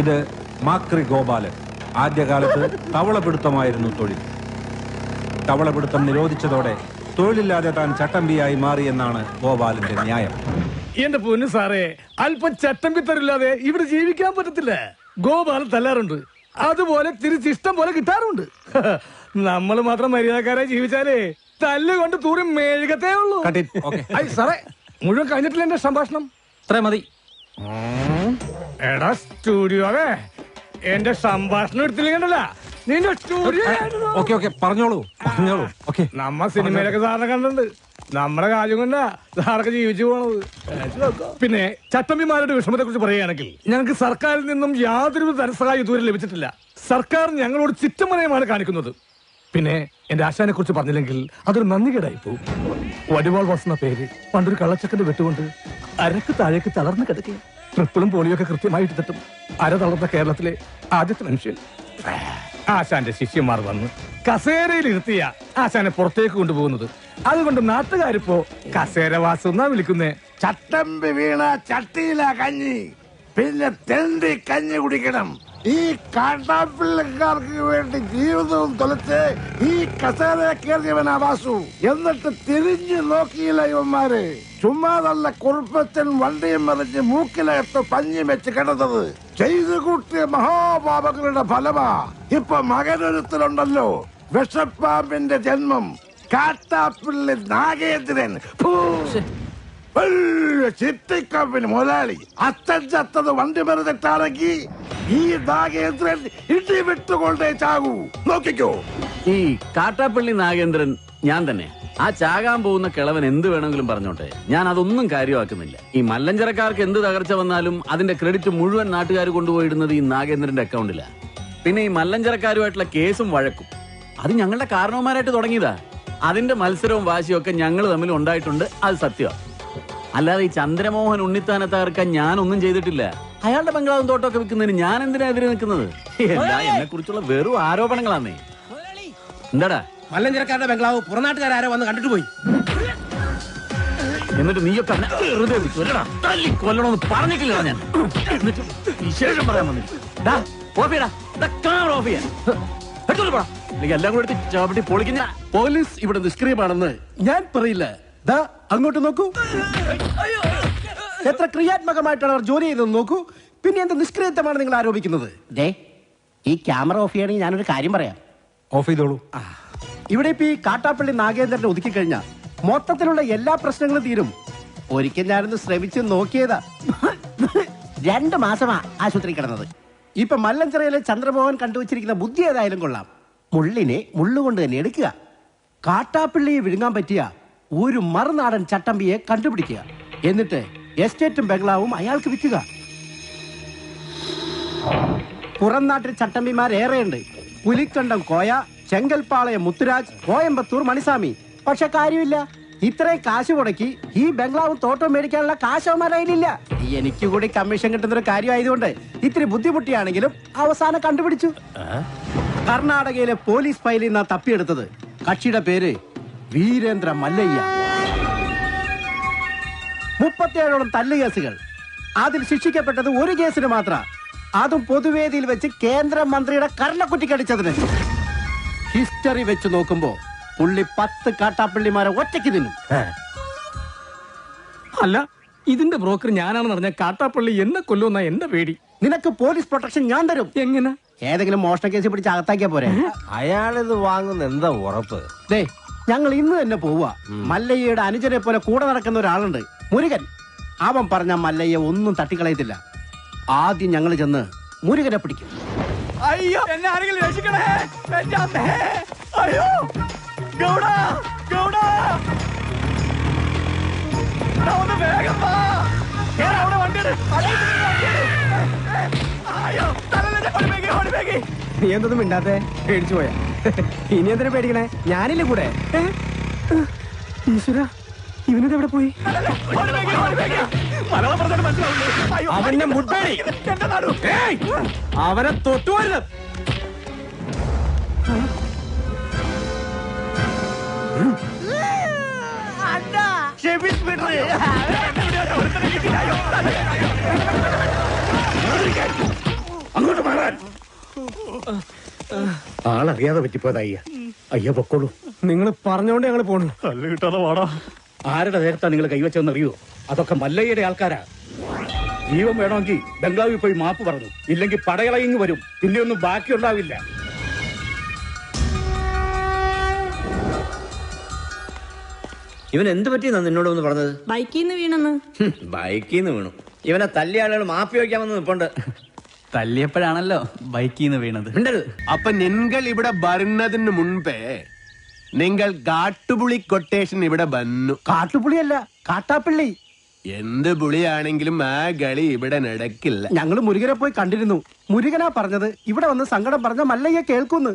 ഇത് മാക്രി ഗോപാലൻ. ആദ്യകാലത്ത് തവളപിടുത്തമായിരുന്നു തൊഴിൽ. തവളപിടുത്തം നിരോധിച്ചതോടെ തൊഴിലില്ലാതെ താൻ ചട്ടമ്പിയായി മാറിയെന്നാണ് ഗോപാലന്റെ ന്യായം. എന്റെ പൊന്നു സാറേ, അല്പം ചട്ടമ്പി തരില്ലാതെ ഇവിടെ ജീവിക്കാൻ പറ്റത്തില്ല. ഗോപാലൻ തല്ലാറുണ്ട്, അതുപോലെ തിരിച്ചിഷ്ടം പോലെ കിട്ടാറുണ്ട്. നമ്മൾ മാത്രം മര്യാദക്കാരായി ജീവിച്ചാലേ തല്ലുകൊണ്ട് തൂറി മേഴുകത്തേ ഉള്ളൂ. സാറേ, മുഴുവൻ കഴിഞ്ഞിട്ടില്ല എന്റെ സംഭാഷണം. ഇത്ര മതി. എടാ സ്റ്റുഡിയോവേ, എന്റെ സംഭാഷണം എടുത്തില്ലെങ്കിലല്ല നിന്റെ സ്റ്റുഡിയോ. പറഞ്ഞോളൂ. നമ്മ സിനിമയിലൊക്കെ സാറിനെ കണ്ടിട്ടുണ്ട്. നമ്മുടെ കാര്യം കൊണ്ടാ സാറൊക്കെ ജീവിച്ചു പോണത്. പിന്നെ ചട്ടമ്പിമാരുടെ വിഷമത്തെ കുറിച്ച് പറയുകയാണെങ്കിൽ ഞങ്ങൾക്ക് സർക്കാരിൽ നിന്നും യാതൊരു ധനസഹായം ഇതുവരെ ലഭിച്ചിട്ടില്ല. സർക്കാർ ഞങ്ങളോട് ചിറ്റമനയമാണ് കാണിക്കുന്നത്. പിന്നെ എന്റെ ആശാനെ കുറിച്ച് പറഞ്ഞില്ലെങ്കിൽ അതൊരു നന്ദികേടായി പോകും. വടിവാൾ വസന്ന പേര് പണ്ടൊരു കള്ളച്ചക്കന്റെ വെട്ടുകൊണ്ട് അരക്ക് താഴേക്ക് തളർന്നു കിടക്കുക. ട്രിപ്പിളും പോളിയൊക്കെ കൃത്യമായിട്ട് തട്ടും. അര തളർന്ന കേരളത്തിലെ ആദ്യത്തെ മനുഷ്യൻ. ആശാന്റെ ശിഷ്യന്മാർ വന്ന് കസേരയിൽ ഇരുത്തിയ ആശാനെ പുറത്തേക്ക് കൊണ്ടുപോകുന്നത്. അതുകൊണ്ട് നാട്ടുകാരിപ്പോ കസേരവാസം എന്നാ വിളിക്കുന്നേ. ചട്ടമ്പി വീണ ചട്ടിയില കഞ്ഞി, പിന്നെ തെണ്ടി കഞ്ഞി കുടിക്കണം. ഈ കാട്ടാപ്പിള്ളക്കാർക്ക് വേണ്ടി ജീവിതവും തൊലച്ച് ഈ കസേര കയറിയവനാ വാസു. എന്നിട്ട് തിരിഞ്ഞു നോക്കിയില്ല ഇവന്മാര്. ചുമ്മാതല്ല കുറുപ്പച്ചൻ വണ്ടിയും മറിഞ്ഞ് മൂക്കിലകത്ത് പഞ്ഞി വെച്ച് കിടന്നത്. ചെയ്തു കൂട്ടിയ മഹാപാപങ്ങളുടെ ഫലമാ ഇപ്പൊ മകനൊരുത്തലുണ്ടല്ലോ, വിഷപ്പാമ്പിന്റെ ജന്മം, കാട്ടാപ്പിള്ളി നാഗേന്ദ്രൻ. ചിട്ടിക്കമ്പിന് മുതലാളി. അച്ഛൻ ചത്തത് വണ്ടി മറിഞ്ഞിട്ടാണെങ്കിൽ ഈ നാഗേന്ദ്രൻ ഇടി വിട്ടുകൊണ്ടേ ചാകൂ. നോക്കിക്കോ. ഈ കാട്ടാപ്പള്ളി നാഗേന്ദ്രൻ ഞാൻ തന്നെ. ആ ചാകാൻ പോകുന്ന കിളവൻ എന്ത് വേണമെങ്കിലും പറഞ്ഞോട്ടെ, ഞാൻ അതൊന്നും കാര്യമാക്കുന്നില്ല. ഈ മല്ലഞ്ചരക്കാർക്ക് എന്ത് തകർച്ച വന്നാലും അതിന്റെ ക്രെഡിറ്റ് മുഴുവൻ നാട്ടുകാർ കൊണ്ടുപോയിടുന്നത് ഈ നാഗേന്ദ്രന്റെ അക്കൗണ്ടിലാ. പിന്നെ ഈ മല്ലഞ്ചരക്കാരുമായിട്ടുള്ള കേസും വഴക്കും അത് ഞങ്ങളുടെ കാരണവന്മാരായിട്ട് തുടങ്ങിയതാ. അതിന്റെ മത്സരവും വാശിയും ഒക്കെ ഞങ്ങൾ തമ്മിൽ ഉണ്ടായിട്ടുണ്ട്, അത് സത്യമാണ്. അല്ലാതെ ഈ ചന്ദ്രമോഹൻ ഉണ്ണിത്താനെ തകർക്കാൻ ഞാനൊന്നും ചെയ്തിട്ടില്ല. അയാളുടെ ബംഗ്ലാവും തോട്ടമൊക്കെ വിൽക്കുന്നതിന് ഞാൻ എന്തിനാ എതിരെ നിൽക്കുന്നത്? എന്നെ കുറിച്ചുള്ള വെറും ആരോപണങ്ങളാന്നേ. എന്താടാ മല്ലഞ്ചരക്കാരുടെ ബംഗ്ലാവ് പുറനാട്ടുകാരോ വന്ന് കണ്ടിട്ട് പോയി. എന്നിട്ട് നീയൊക്കെ വെറുതെ കൊല്ലണമെന്ന് പറഞ്ഞിട്ടില്ല ഞാൻ. എന്നിട്ട് വിശേഷം പറയാൻ വന്നില്ല. എല്ലാം കൂടെ എടുത്ത് ചവിട്ടി പൊളിക്കുന്ന. പോലീസ് ഇവിടെ നിഷ്ക്രിയമാണെന്ന് ഞാൻ പറയില്ല. ദാ അങ്ങോട്ട് നോക്കൂ, എത്ര ക്രിയാത്മകമായിട്ടാണ് അവർ ജോലി ചെയ്തത് നോക്കൂ. പിന്നെ എന്ത് നിഷ്ക്രിയത്വമാണ് നിങ്ങൾ ആരോപിക്കുന്നത്? ഈ ക്യാമറ ഓഫ് ചെയ്യണമെങ്കിൽ ഞാനൊരു കാര്യം പറയാം. ഓഫ് ചെയ്തോളൂ. ഇവിടെ ഇപ്പൊ ഈ കാട്ടാപ്പള്ളി നാഗേന്ദ്രനെ ഒതുക്കി കഴിഞ്ഞാൽ മൊത്തത്തിലുള്ള എല്ലാ പ്രശ്നങ്ങളും തീരും. ഒരിക്കൽ ഞാനൊന്ന് ശ്രമിച്ച് നോക്കിയതാ. 2 മാസമാ ആശുപത്രി കിടന്നത്. ഇപ്പൊ മല്ലഞ്ചിറയിലെ ചന്ദ്രമോഹൻ കണ്ടുവച്ചിരിക്കുന്ന ബുദ്ധി ഏതായാലും കൊള്ളാം. മുള്ളിനെ മുള്ളുകൊണ്ട് തന്നെ എടുക്കുക. കാട്ടാപ്പള്ളിയെ വിഴുങ്ങാൻ പറ്റിയ ഒരു മറുനാടൻ ചട്ടമ്പിയെ കണ്ടുപിടിക്കുക. എന്നിട്ട് എസ്റ്റേറ്റും ബംഗ്ലാവും അയാൾക്ക് വിൽക്കുക. പുറം നാട്ടിൽ ചട്ടമ്പിമാരേറെയുണ്ട്. പുലിക്കണ്ടം കോയ, ചെങ്കൽപ്പാളയം മുത്തുരാജ്, കോയമ്പത്തൂർ മണിസ്വാമി. പക്ഷെ കാര്യമില്ല, ഇത്രയും കാശ് മുടക്കി ഈ ബംഗ്ലാവും തോട്ടം മേടിക്കാനുള്ള കാശ് അവന്മാരില്ല. എനിക്ക് കൂടി കമ്മീഷൻ കിട്ടുന്ന ഒരു കാര്യമായതുകൊണ്ട് ഇത്തിരി ബുദ്ധിമുട്ടിയാണെങ്കിലും അവസാനം കണ്ടുപിടിച്ചു. കർണാടകയിലെ പോലീസ് ഫയലിൽ നിന്നാ തപ്പിയെടുത്തത്. കക്ഷിയുടെ പേര് വീരേന്ദ്ര മല്ലയ്യ. 37ഓളം തല്ലുകേസുകൾ. അതിൽ ശിക്ഷിക്കപ്പെട്ടത് ഒരു കേസിന് മാത്രം, അതും പൊതുവേദിയിൽ വെച്ച് കേന്ദ്രമന്ത്രിയുടെ കർണക്കുറ്റിക്കടിച്ചതിന്. ഹിസ്റ്ററി വെച്ച് നോക്കുമ്പോ പുള്ളി 10 കാട്ടാപ്പള്ളിമാരെ ഒറ്റയ്ക്ക് തിന്നും. അല്ല, ഇതിന്റെ ബ്രോക്കർ ഞാനാണെന്ന് പറഞ്ഞ കാട്ടാപ്പള്ളി എന്നെ കൊല്ലുന്ന എന്റെ പേടി. നിനക്ക് പോലീസ് പ്രൊട്ടക്ഷൻ ഞാൻ തരും. എങ്ങനെ? ഏതെങ്കിലും മോഷണ കേസ് പിടിച്ച് അകത്താക്കിയാ പോരെ. അയാളിത് വാങ്ങുന്ന എന്താ ഉറപ്പ്? ഞങ്ങൾ ഇന്ന് തന്നെ പോവുക. മല്ലയ്യയുടെ അനുജനെ പോലെ കൂടെ നടക്കുന്ന ഒരാളുണ്ട്, മുരുകൻ. അവൻ പറഞ്ഞ മല്ലയ്യ ഒന്നും തട്ടിക്കളയത്തില്ല. ആദ്യം ഞങ്ങൾ ചെന്ന് മുരുകനെ പിടിക്കും. അയ്യോ, എന്നെ ആരെങ്കിലും രക്ഷിക്കണേ. അയ്യോ, ഗൗഡ, ഗൗഡ, ഒന്ന് വേഗം വാ. അവിടെ വണ്ടിയാണ്. അയ്യോ, നീ എന്തൊന്നും മിണ്ടാത്തെ? പേടിച്ചു പോയാ? ഇനി എന്തിനാ പേടിക്കണേ? ഞാനില്ലേ കൂടെ. ഈശ്വര, ഇവനത് എവിടെ പോയി? അവനെ മുട്ടേടി, അവനെ തൊട്ടുവരുത്. ആളറിയാതെ പറ്റിപ്പോയത് അയ്യ. അയ്യ പൊക്കോളൂ. നിങ്ങൾ പറഞ്ഞോണ്ട് ഞങ്ങൾ പോണു. കല്ല് കിട്ടാതെ വാടാ. ആരുടെ നേരത്താ നിങ്ങൾ കൈവച്ചതെന്ന് അറിയോ? അതൊക്കെ മല്ലയ്യയുടെ ആൾക്കാരാ. ജീവൻ വേണമെങ്കിൽ ബംഗ്ലാവിൽ പോയി മാപ്പ് പറഞ്ഞു, ഇല്ലെങ്കിൽ പടയളയിങ് വരും. പിന്നെ ഒന്നും ബാക്കി ഉണ്ടാവില്ല. ഇവൻ എന്ത് പറ്റിയെന്നാ നിന്നോട് ഒന്ന് പറഞ്ഞത്? ബൈക്കിൽ നിന്ന് വീണെന്ന്. ബൈക്കിൽ നിന്ന് വീണു. ഇവനെ തല്ലിയ ആളുകൾ മാപ്പി വയ്ക്കാമെന്ന് നിപ്പുണ്ട്. തല്ലിയപ്പോഴാണല്ലോ ബൈക്കിൽ നിന്ന് വീണത്. മിണ്ടരുത്. അപ്പൊ നിങ്ങൾ ഇവിടെ വരുന്നതിന് മുൻപേ നിങ്ങൾ കാട്ടുപുളി കൊട്ടേഷൻ ഇവിടെ വന്നു. കാട്ടുപുളിയല്ല, കാട്ടാപ്പിള്ളി. എന്ത് പുളിയാണെങ്കിലും ആ കളി ഇവിടെ നടക്കില്ല. ഞങ്ങള് മുരുകനെ പോയി കണ്ടിരുന്നു. മുരുകനാ പറഞ്ഞത് ഇവിടെ വന്ന് സങ്കടം പറഞ്ഞ മല്ലയ്യ കേൾക്കുന്നു.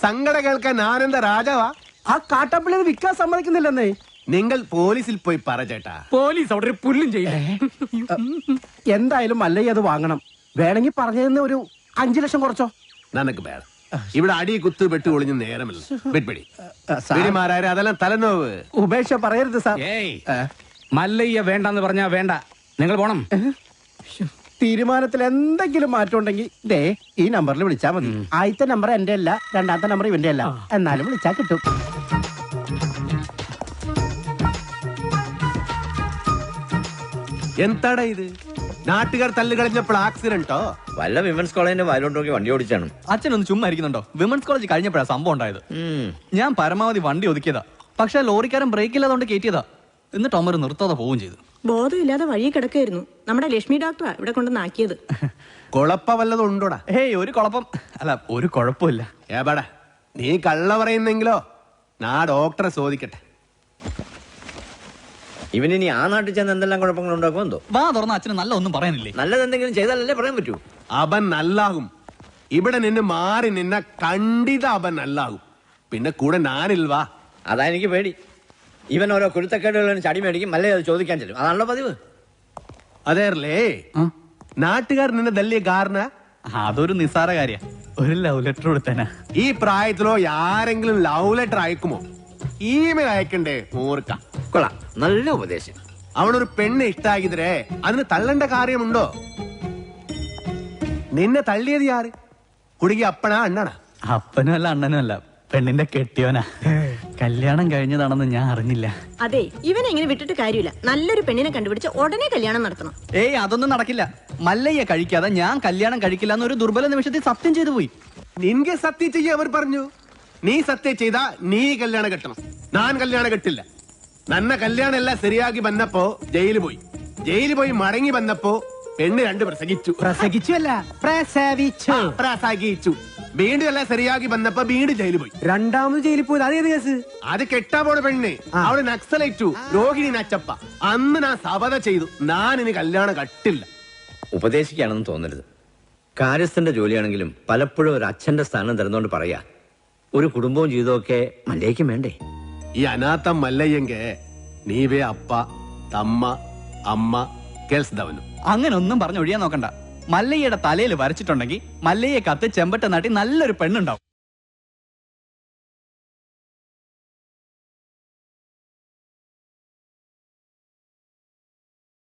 സങ്കട കേൾക്കാൻ ആനന്ദ രാജാവാ. ആ കാട്ടാപ്പിള്ളി വിൽക്കാൻ സമ്മതിക്കുന്നില്ലെന്നേ. നിങ്ങൾ പോലീസിൽ പോയി പറ ചേട്ടാ. പോലീസ് അവിടെ ഒരു പുല്ലും ചെയ്യില്ല. എന്തായാലും മല്ലയ്യ അത് വാങ്ങണം. വേണമെങ്കിൽ പറഞ്ഞതിന് ഒരു 5 ലക്ഷം കുറച്ചോ. നനക്ക് വേണം. ഇവിടെ അടി കുത്ത് വെട്ട് ഒളിഞ്ഞ് നേരമില്ല. വെട്പിടി വീടിമാരായ അതെല്ലാം തലനോവ്. ഉപേക്ഷ പറയരുത് സാർ. മല്ലയ്യ വേണ്ടെന്ന് പറഞ്ഞാ വേണ്ട. നിങ്ങൾ പോണം. തീരുമാനത്തിൽ എന്തെങ്കിലും മാറ്റം ഉണ്ടെങ്കിൽ ദേ ഈ നമ്പറിൽ വിളിച്ചാൽ മതി. ആദ്യത്തെ നമ്പർ എന്റെ അല്ല, രണ്ടാമത്തെ നമ്പർ ഇവന്റെ അല്ല. എന്നാലും വിളിച്ചാൽ കിട്ടും. എന്താടാ ഇത്? നാട്ടുകാർ തല്ല് കളഞ്ഞപ്പോൾ ആക്സിഡന്റോ? വല്ല വിമൻസ് കോളേജിന്റെ വയലോട്ട് നോക്കി വണ്ടി ഓടിച്ചാണ്. അച്ഛനൊന്ന് ചുമ്മാ ഇരിക്കുന്നുണ്ടോ? വിമൻസ് കോളേജ് കഴിഞ്ഞപ്പോഴാണ് സംഭവം ഉണ്ടായത്. ഞാൻ പരമാവധി വണ്ടി ഒതുക്കിയതാ. പക്ഷെ ലോറിക്കാരൻ ബ്രേക്ക് ഇല്ലാതുകൊണ്ട് കയറ്റിയതാ. എന്നിട്ട് അമ്മ നിർത്താതെ പോവുകയും ചെയ്തു. ബോധമില്ലാതെ വഴി കിടക്കായിരുന്നു. നമ്മുടെ ലക്ഷ്മി ഡോക്ടറാ ഇവിടെ കൊണ്ടുവന്നാക്കിയത്. കുഴപ്പ വല്ലതും ഉണ്ടോടാ? ഏയ് ഒരു കുഴപ്പം അല്ല, ഒരു കുഴപ്പമില്ല. ഏപാടാ നീ കള്ള പറയുന്നെങ്കിലോ നാ ഡോക്ടറെ ചോദിക്കട്ടെ. ഇവനിനി ആ നാട്ടിൽ ചെന്ന് എന്തെല്ലാം കുഴപ്പങ്ങൾ ഉണ്ടാക്കുമെന്തോ. വാ തുറന്ന അച്ഛന് നല്ല ഒന്നും പറയാനില്ലേ? നല്ലത് എന്തെങ്കിലും ചെയ്താലല്ലേ പറയാൻ പറ്റൂ. അവൻ നല്ലാകും. ഇവിടെ നിന്ന് മാറി നിന്ന കണ്ടിത അവൻ നല്ലാകും. പിന്നെ കൂടെ ഞാനിൽവാ. അതാ എനിക്ക് പേടി. ഇവൻ ഓരോ കുരുത്തക്കേടുകളും ചടി മേടിക്കും, അല്ലേ അത് ചോദിക്കാൻ ചെല്ലും. അതാണല്ലോ പതിവ്. അതേർലേ നാട്ടുകാർ നിന്നെ തല്ലിയ കാരണ അതൊരു നിസ്സാര കാര്യ. ഒരു ലവ് ലെറ്റർ കൊടുത്തേനാ. ഈ പ്രായത്തിലോ ആരെങ്കിലും ലവ് ലെറ്റർ അയക്കുമോ? ഇമെയിൽ അയക്കണ്ടേ? ഓർക്ക കൊള്ളാം, നല്ല ഉപദേശം. അവനൊരു പെണ്ണ് ഇഷ്ടാക്കിതരേ അതിന് തള്ളേണ്ട കാര്യമുണ്ടോ? നിന്നെ തള്ളിയത് ആര്? കുടുങ്ങി അപ്പനാ അണ്ണനാ? അപ്പനും അല്ല അണ്ണനും അല്ല, പെണ്ണിന്റെ കെട്ടിയോനാ. കല്യാണം കഴിഞ്ഞതാണെന്ന് ഞാൻ അറിഞ്ഞില്ല. അതെ, ഇവനെ ഇങ്ങനെ വിട്ടിട്ട് കാര്യമില്ല. നല്ലൊരു പെണ്ണിനെ കണ്ടുപിടിച്ച് ഉടനെ കല്യാണം നടത്തണം. ഏയ് അതൊന്നും നടക്കില്ല. മല്ലയ്യ കഴിക്കാതെ ഞാൻ കല്യാണം കഴിക്കില്ല എന്നൊരു ദുർബല നിമിഷത്തിൽ സത്യം ചെയ്തു പോയി. നിൻಗೆ സത്യം ചെയ്യ അവർ പറഞ്ഞു. നീ സത്യം ചെയ്താ നീ കല്യാണം കെട്ടണം. ഞാൻ കല്യാണം കെട്ടില്ല. നന്ന കല്യാണം എല്ലാം ശരിയാക്കി വന്നപ്പോ ജയിലിൽ പോയി മടങ്ങി വന്നപ്പോ പെണ്ണ് 2 പ്രസംഗിച്ചു. പ്രസംഗിച്ചുവല്ല, പ്രസംഗിച്ചു. വീണ്ടും എല്ലാം ശരിയാക്കി വന്നപ്പോ വീണ്ടും ജയിലിൽ പോയി. രണ്ടാമത് ജയിലിൽ പോയത് അതേത് കേസ്? അത് കെട്ടാ പോണ പെണ്ണ്. അവള് നക്സലേറ്റു, രോഹിണി നച്ചപ്പ. അന്ന് ഞാൻ സബത ചെയ്തു, ഞാൻ ഇനി കല്യാണം കട്ടില്ല. ഉപദേശിക്കാണെന്ന് തോന്നരുത്. കാര്യസ്ഥന്റെ ജോലിയാണെങ്കിലും പലപ്പോഴും ഒരു അച്ഛന്റെ സ്ഥാനം തരുന്നോണ്ട് പറയാ, ഒരു കുടുംബവും ജീവിതമൊക്കെ മല്ലയ്ക്കും വേണ്ടേ? ഈ അനാഥം മല്ലയ്യെങ്ക നീവേ അപ്പ തമ്മ അമ്മ കേൾസ്തവനും. അങ്ങനെ ഒന്നും പറഞ്ഞ് ഒഴിയാൻ നോക്കണ്ട. മല്ലയ്യയുടെ തലയിൽ വരച്ചിട്ടുണ്ടെങ്കിൽ മല്ലയ്യ കത്ത് ചെമ്പട്ട നാട്ടി നല്ലൊരു പെണ്ണുണ്ടാവും.